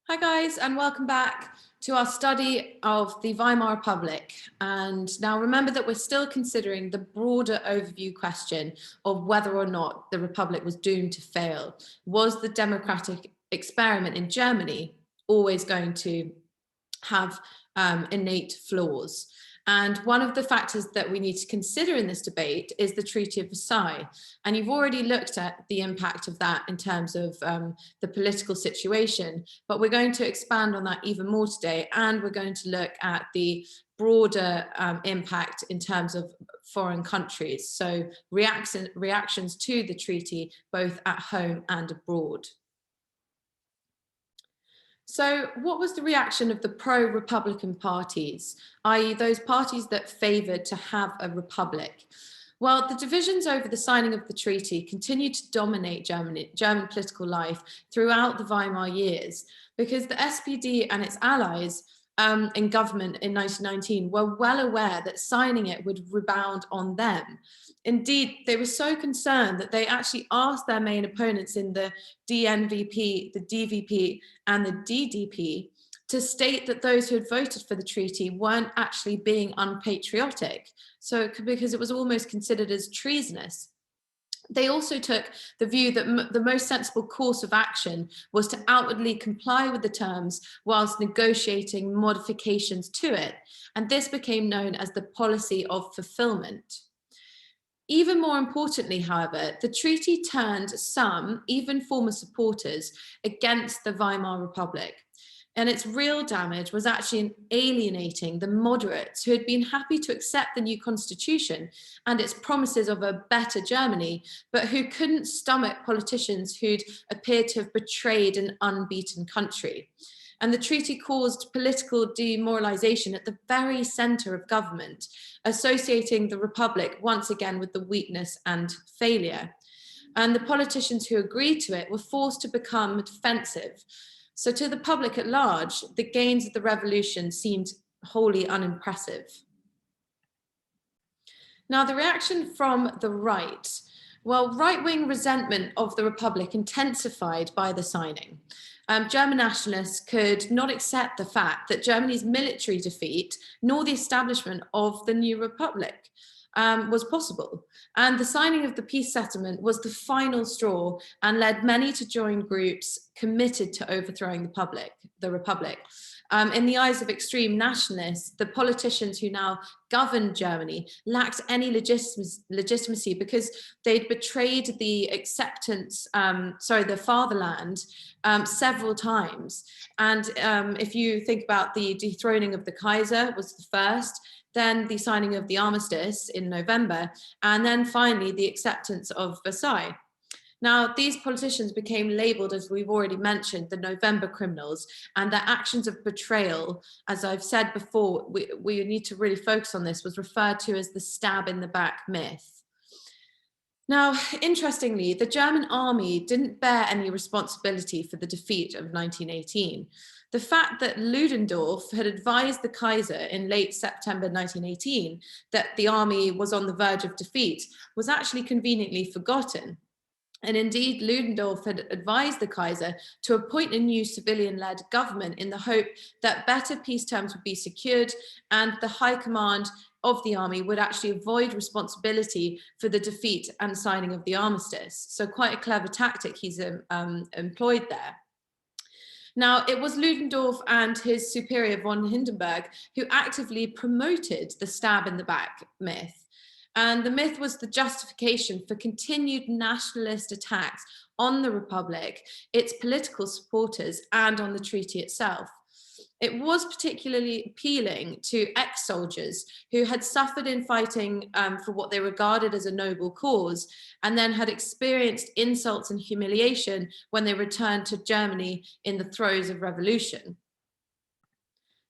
Hi guys, and welcome back to our study of the Weimar Republic. And now remember that we're still considering the broader overview question of whether or not the Republic was doomed to fail. Was the democratic experiment in Germany always going to have innate flaws? And one of the factors that we need to consider in this debate is the Treaty of Versailles. And you've already looked at the impact of that in terms of the political situation, but we're going to expand on that even more today. And we're going to look at the broader impact in terms of foreign countries. So reactions to the treaty, both at home and abroad. So what was the reaction of the pro-Republican parties, i.e. those parties that favoured to have a republic? Well, the divisions over the signing of the treaty continued to dominate German political life throughout the Weimar years, because the SPD and its allies in government in 1919 were well aware that signing it would rebound on them. Indeed, they were so concerned that they actually asked their main opponents in the DNVP, the DVP, and the DDP to state that those who had voted for the treaty weren't actually being unpatriotic. So, because it was almost considered as treasonous. They also took the view that the most sensible course of action was to outwardly comply with the terms whilst negotiating modifications to it. And this became known as the policy of fulfillment. Even more importantly, however, the treaty turned some, even former supporters, against the Weimar Republic. And its real damage was actually in alienating the moderates who had been happy to accept the new constitution and its promises of a better Germany, but who couldn't stomach politicians who'd appeared to have betrayed an unbeaten country. And the treaty caused political demoralization at the very center of government, associating the Republic once again with the weakness and failure. And the politicians who agreed to it were forced to become defensive. So to the public at large, the gains of the revolution seemed wholly unimpressive. Now, the reaction from the right. Well, right-wing resentment of the Republic intensified by the signing. German nationalists could not accept the fact that Germany's military defeat, nor the establishment of the new Republic, was possible. And the signing of the peace settlement was the final straw and led many to join groups committed to overthrowing the Republic. In the eyes of extreme nationalists, the politicians who now governed Germany lacked any legitimacy because they'd betrayed the the fatherland several times. And if you think about the dethroning of the Kaiser was the first, then the signing of the armistice in November, and then finally the acceptance of Versailles. Now, these politicians became labeled, as we've already mentioned, the November criminals, and their actions of betrayal, as I've said before, we need to really focus on this, was referred to as the stab in the back myth. Now, interestingly, the German army didn't bear any responsibility for the defeat of 1918. The fact that Ludendorff had advised the Kaiser in late September 1918 that the army was on the verge of defeat was actually conveniently forgotten. And indeed, Ludendorff had advised the Kaiser to appoint a new civilian-led government in the hope that better peace terms would be secured and the high command of the army would actually avoid responsibility for the defeat and signing of the armistice. So quite a clever tactic he's employed there. Now, it was Ludendorff and his superior von Hindenburg who actively promoted the stab in the back myth. And the myth was the justification for continued nationalist attacks on the Republic, its political supporters, and on the treaty itself. It was particularly appealing to ex-soldiers who had suffered in fighting for what they regarded as a noble cause, and then had experienced insults and humiliation when they returned to Germany in the throes of revolution.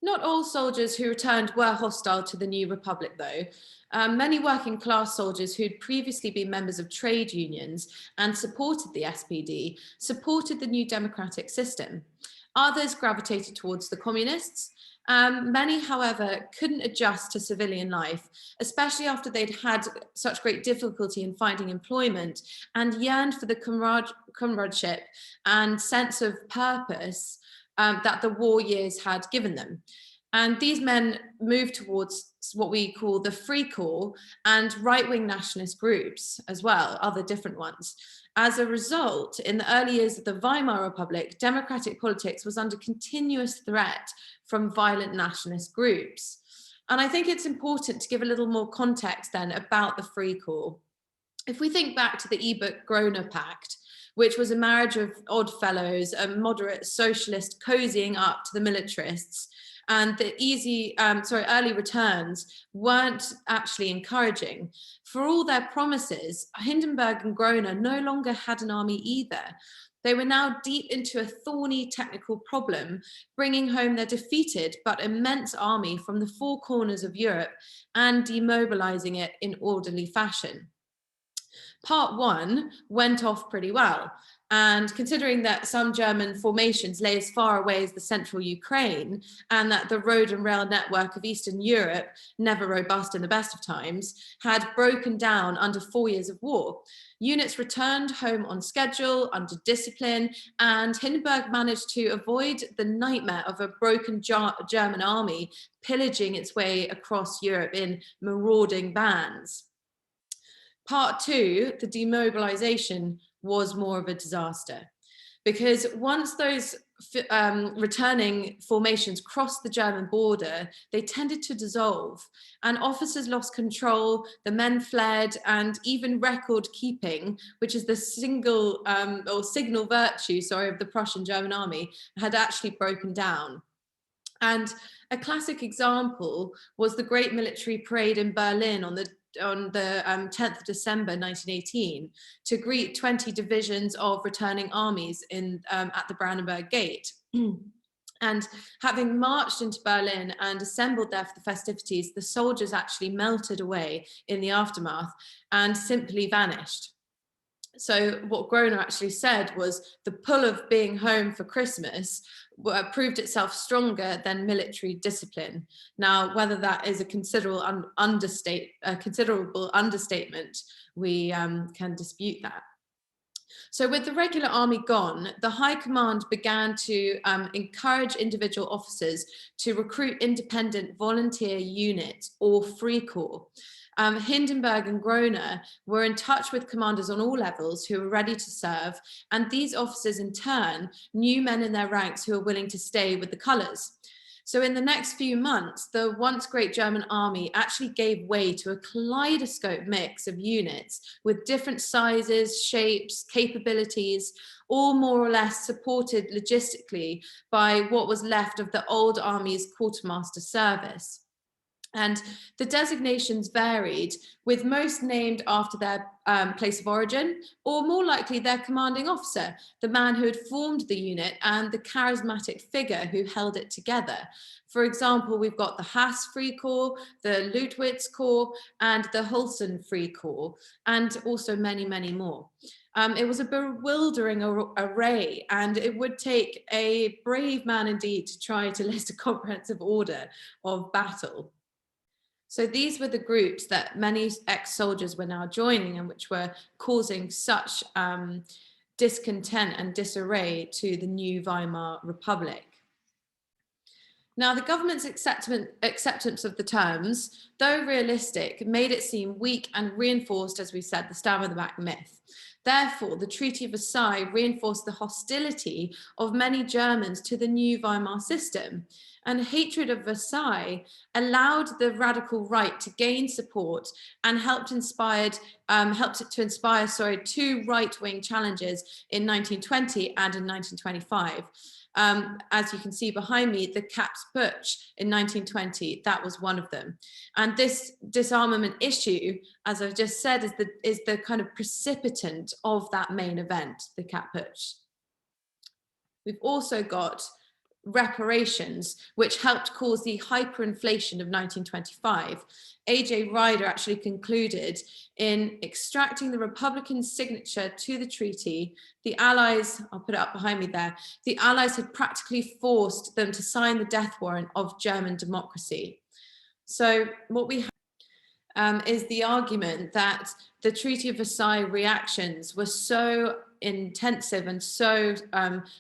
Not all soldiers who returned were hostile to the new republic, though. Many working class soldiers who'd previously been members of trade unions and supported the SPD supported the new democratic system. Others gravitated towards the communists. Many, however, couldn't adjust to civilian life, especially after they'd had such great difficulty in finding employment and yearned for the comradeship and sense of purpose that the war years had given them. And these men moved towards what we call the Freikorps and right-wing nationalist groups as well, other different ones. As a result, in the early years of the Weimar Republic, democratic politics was under continuous threat from violent nationalist groups. And I think it's important to give a little more context then about the Freikorps. If we think back to the Ebert-Groener Pact, which was a marriage of oddfellows, a moderate socialist cozying up to the militarists, and the early returns weren't actually encouraging. For all their promises, Hindenburg and Groener no longer had an army either. They were now deep into a thorny technical problem, bringing home their defeated but immense army from the four corners of Europe and demobilizing it in orderly fashion. Part one went off pretty well. And considering that some German formations lay as far away as the central Ukraine, and that the road and rail network of Eastern Europe, never robust in the best of times, had broken down under 4 years of war, units returned home on schedule, under discipline, and Hindenburg managed to avoid the nightmare of a broken German army pillaging its way across Europe in marauding bands. Part two, the demobilization, was more of a disaster, because once those returning formations crossed the German border, they tended to dissolve, and officers lost control, the men fled, and even record keeping, which is the signal virtue, of the Prussian German army, had actually broken down. And a classic example was the Great Military Parade in Berlin on the 10th of December 1918 to greet 20 divisions of returning armies at the Brandenburg Gate. And having marched into Berlin and assembled there for the festivities, the soldiers actually melted away in the aftermath and simply vanished. So what Groener actually said was the pull of being home for Christmas proved itself stronger than military discipline. Now, whether that is a considerable understatement, we can dispute that. So with the regular army gone, the High Command began to encourage individual officers to recruit independent volunteer units or Freikorps. Hindenburg and Groener were in touch with commanders on all levels who were ready to serve, and these officers in turn knew men in their ranks who were willing to stay with the colours. So in the next few months, the once great German army actually gave way to a kaleidoscope mix of units with different sizes, shapes, capabilities, all more or less supported logistically by what was left of the old army's quartermaster service. And the designations varied, with most named after their place of origin, or more likely their commanding officer, the man who had formed the unit and the charismatic figure who held it together. For example, we've got the Haas Freikorps, the Lutwitz Corps, and the Hulsen Freikorps, and also many, many more. It was a bewildering array, and it would take a brave man indeed to try to list a comprehensive order of battle. So these were the groups that many ex-soldiers were now joining and which were causing such discontent and disarray to the new Weimar Republic. Now, the government's acceptance of the terms, though realistic, made it seem weak and reinforced, as we said, the stab in the back myth. Therefore, the Treaty of Versailles reinforced the hostility of many Germans to the new Weimar system. And hatred of Versailles allowed the radical right to gain support and helped it to inspire two right-wing challenges in 1920 and in 1925. As you can see behind me, the Kapp's Putsch in 1920, that was one of them. And this disarmament issue, as I've just said, is the kind of precipitant of that main event, the Kapp Putsch. We've also got reparations, which helped cause the hyperinflation of 1925, A.J. Ryder actually concluded in extracting the Republicans' signature to the treaty, the Allies, I'll put it up behind me there, the Allies had practically forced them to sign the death warrant of German democracy. So what we have is the argument that the Treaty of Versailles reactions were so intensive and so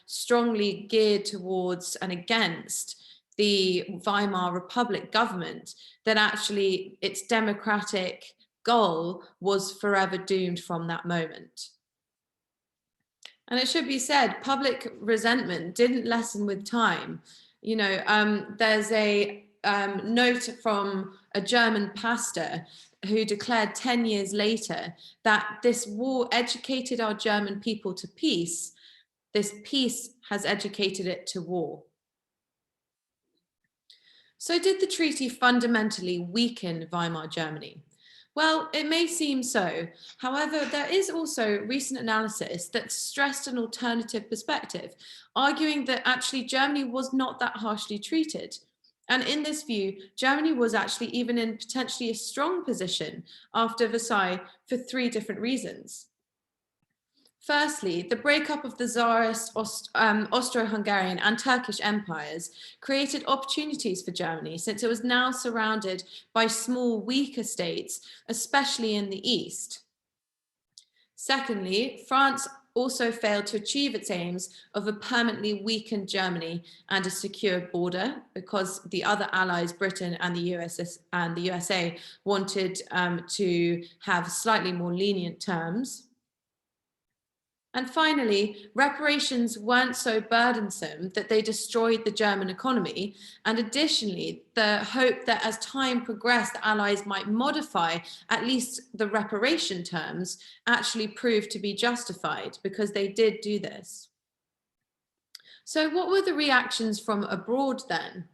strongly geared towards and against the Weimar Republic government that actually its democratic goal was forever doomed from that moment. And it should be said, public resentment didn't lessen with time. You know, there's a note from a German pastor who declared 10 years later that this war educated our German people to peace. This peace has educated it to war. So did the treaty fundamentally weaken Weimar Germany? Well, it may seem so. However, there is also recent analysis that stressed an alternative perspective, arguing that actually Germany was not that harshly treated. And in this view, Germany was actually even in potentially a strong position after Versailles for 3 different reasons. Firstly, the breakup of the Tsarist, Austro-Hungarian and Turkish empires created opportunities for Germany since it was now surrounded by small, weaker states, especially in the east. Secondly, France also failed to achieve its aims of a permanently weakened Germany and a secure border because the other allies, Britain and the USA, wanted to have slightly more lenient terms. And finally, reparations weren't so burdensome that they destroyed the German economy. And additionally, the hope that as time progressed, the Allies might modify at least the reparation terms actually proved to be justified because they did do this. So what were the reactions from abroad then?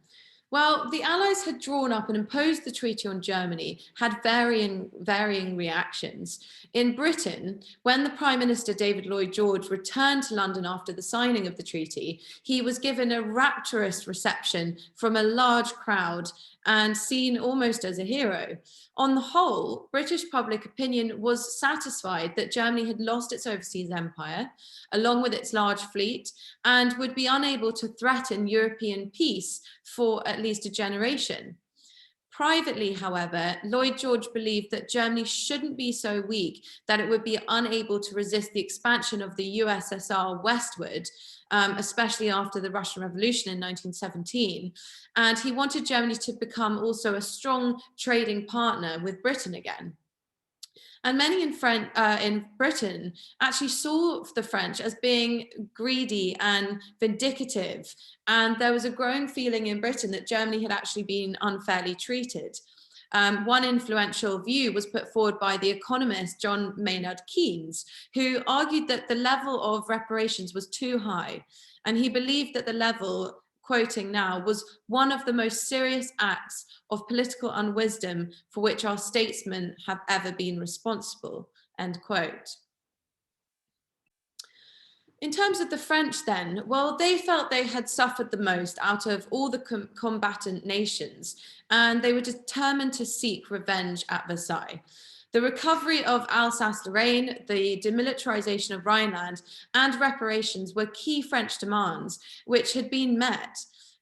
Well, the Allies had drawn up and imposed the treaty on Germany, had varying reactions. In Britain, when the Prime Minister David Lloyd George returned to London after the signing of the treaty, he was given a rapturous reception from a large crowd and seen almost as a hero. On the whole, British public opinion was satisfied that Germany had lost its overseas empire, along with its large fleet, and would be unable to threaten European peace for at least a generation. Privately, however, Lloyd George believed that Germany shouldn't be so weak that it would be unable to resist the expansion of the USSR westward, especially after the Russian Revolution in 1917. And he wanted Germany to become also a strong trading partner with Britain again. And many in Britain actually saw the French as being greedy and vindictive. And there was a growing feeling in Britain that Germany had actually been unfairly treated. One influential view was put forward by the economist John Maynard Keynes, who argued that the level of reparations was too high. And he believed that the level, quoting now, was one of the most serious acts of political unwisdom for which our statesmen have ever been responsible, end quote. In terms of the French then, well, they felt they had suffered the most out of all the combatant nations, and they were determined to seek revenge at Versailles. The recovery of Alsace-Lorraine, the demilitarization of Rhineland, and reparations were key French demands, which had been met.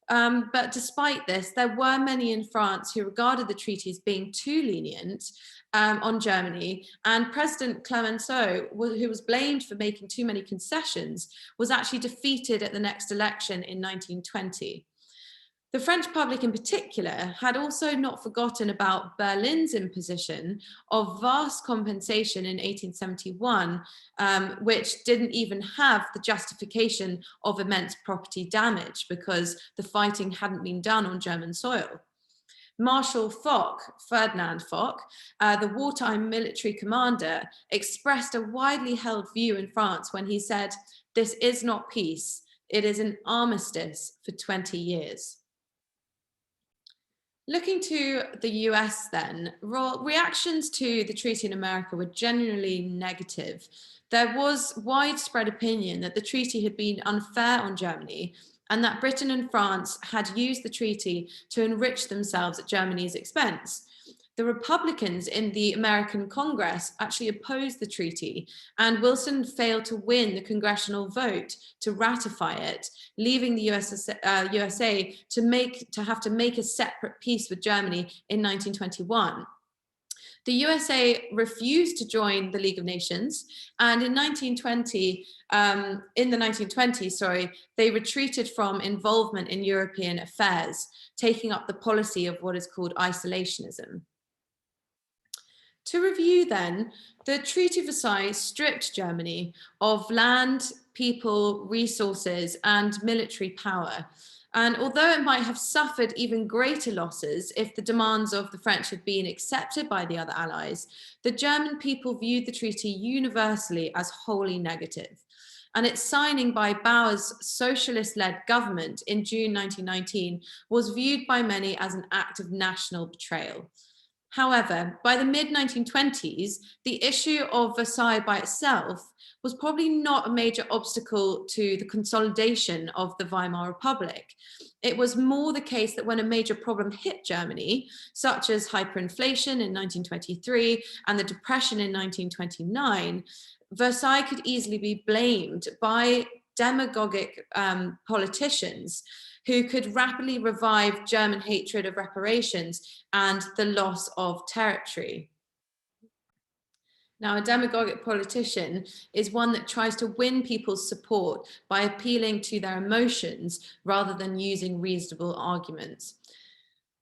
But despite this, there were many in France who regarded the treaty as being too lenient on Germany, and President Clemenceau, who was blamed for making too many concessions, was actually defeated at the next election in 1920. The French public in particular had also not forgotten about Berlin's imposition of vast compensation in 1871, which didn't even have the justification of immense property damage because the fighting hadn't been done on German soil. Marshal Foch, Ferdinand Foch, the wartime military commander, expressed a widely held view in France when he said, "This is not peace, it is an armistice for 20 years. Looking to the US then, reactions to the treaty in America were generally negative. There was widespread opinion that the treaty had been unfair on Germany, and that Britain and France had used the treaty to enrich themselves at Germany's expense. The Republicans in the American Congress actually opposed the treaty, and Wilson failed to win the congressional vote to ratify it, leaving the USA to have to make a separate peace with Germany in 1921. The USA refused to join the League of Nations, and in the 1920s, they retreated from involvement in European affairs, taking up the policy of what is called isolationism. To review then, the Treaty of Versailles stripped Germany of land, people, resources, and military power. And although it might have suffered even greater losses if the demands of the French had been accepted by the other allies, the German people viewed the treaty universally as wholly negative. And its signing by Bauer's socialist-led government in June 1919 was viewed by many as an act of national betrayal. However, by the mid-1920s, the issue of Versailles by itself was probably not a major obstacle to the consolidation of the Weimar Republic. It was more the case that when a major problem hit Germany, such as hyperinflation in 1923 and the Depression in 1929, Versailles could easily be blamed by demagogic politicians who could rapidly revive German hatred of reparations and the loss of territory. Now, a demagogic politician is one that tries to win people's support by appealing to their emotions rather than using reasonable arguments.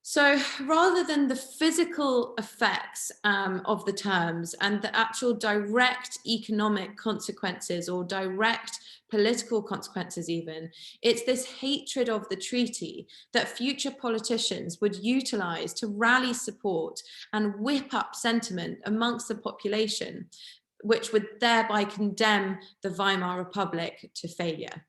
So rather than the physical effects of the terms and the actual direct economic consequences or direct political consequences even, it's this hatred of the treaty that future politicians would utilize to rally support and whip up sentiment amongst the population, which would thereby condemn the Weimar Republic to failure.